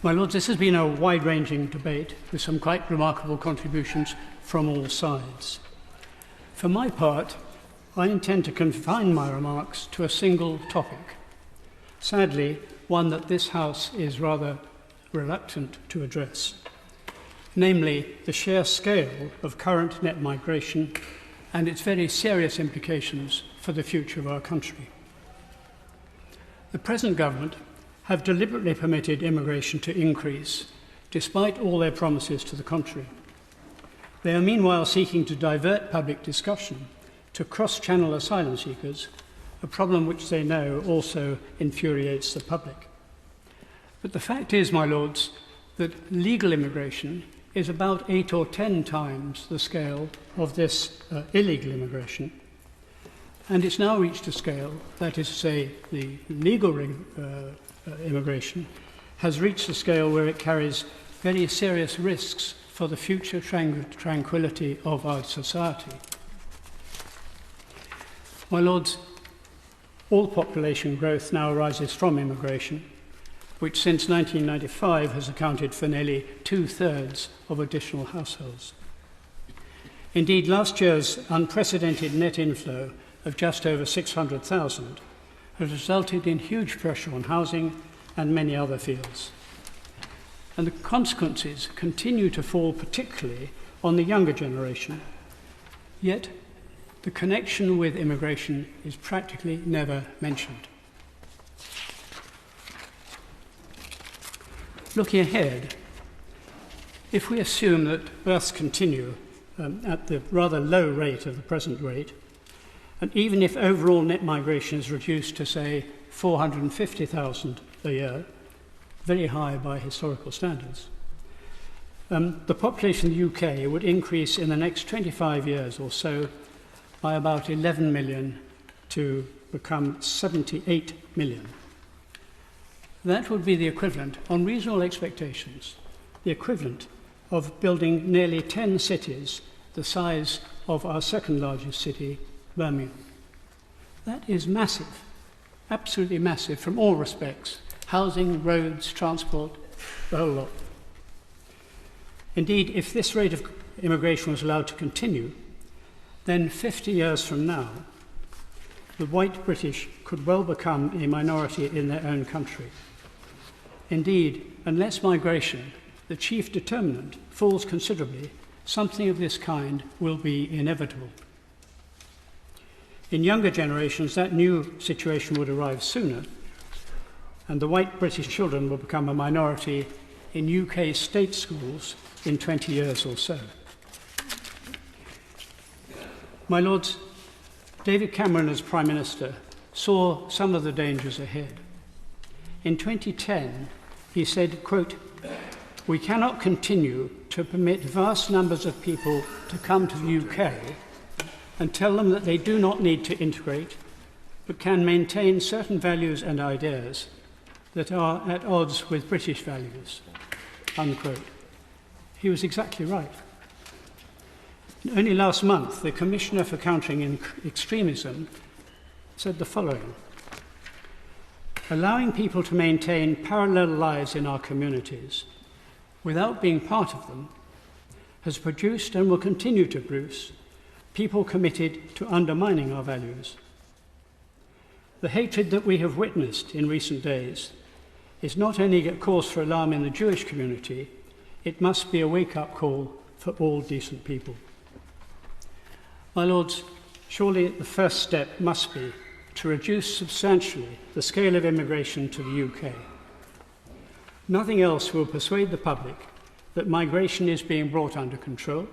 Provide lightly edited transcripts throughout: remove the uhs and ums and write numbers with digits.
My Lords, this has been a wide-ranging debate with some quite remarkable contributions from all sides. For my part, I intend to confine my remarks to a single topic, sadly, one that this House is rather reluctant to address, namely the sheer scale of current net migration and its very serious implications for the future of our country. The present government have deliberately permitted immigration to increase, despite all their promises to the contrary. They are meanwhile seeking to divert public discussion to cross-channel asylum seekers, a problem which they know also infuriates the public. But the fact is, my Lords, that legal immigration is about 8 or 10 times the scale of this illegal immigration, and it's now reached a scale, that is to say, the legal immigration has reached a scale where it carries very serious risks for the future tranquility of our society. My Lords, all population growth now arises from immigration, which since 1995 has accounted for nearly 2/3 of additional households. Indeed, last year's unprecedented net inflow of just over 600,000 has resulted in huge pressure on housing and many other fields. And the consequences continue to fall particularly on the younger generation, yet the connection with immigration is practically never mentioned. Looking ahead, if we assume that births continue at the rather low rate of the present rate, and even if overall net migration is reduced to, say, 450,000 a year, very high by historical standards, the population of the UK would increase in the next 25 years or so by about 11 million to become 78 million. That would be the equivalent, on reasonable expectations, the equivalent of building nearly 10 cities the size of our second largest city, Birmingham. That is massive, absolutely massive from all respects: housing, roads, transport, the whole lot. Indeed, if this rate of immigration was allowed to continue, then 50 years from now, the white British could well become a minority in their own country. Indeed, unless migration, the chief determinant, falls considerably, something of this kind will be inevitable. In younger generations, that new situation would arrive sooner, and the white British children will become a minority in UK state schools in 20 years or so. My Lords, David Cameron as Prime Minister saw some of the dangers ahead. In 2010, he said, quote, "We cannot continue to permit vast numbers of people to come to the UK and tell them that they do not need to integrate, but can maintain certain values and ideas that are at odds with British values," unquote. He was exactly right. Only last month, the Commissioner for Countering Extremism said the following: "Allowing people to maintain parallel lives in our communities without being part of them has produced and will continue to produce people committed to undermining our values. The hatred that we have witnessed in recent days is not only a cause for alarm in the Jewish community, it must be a wake-up call for all decent people." My Lords, surely the first step must be to reduce substantially the scale of immigration to the UK. Nothing else will persuade the public that migration is being brought under control,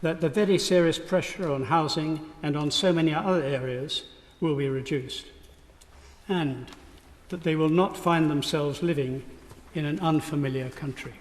that the very serious pressure on housing and on so many other areas will be reduced, and that they will not find themselves living in an unfamiliar country.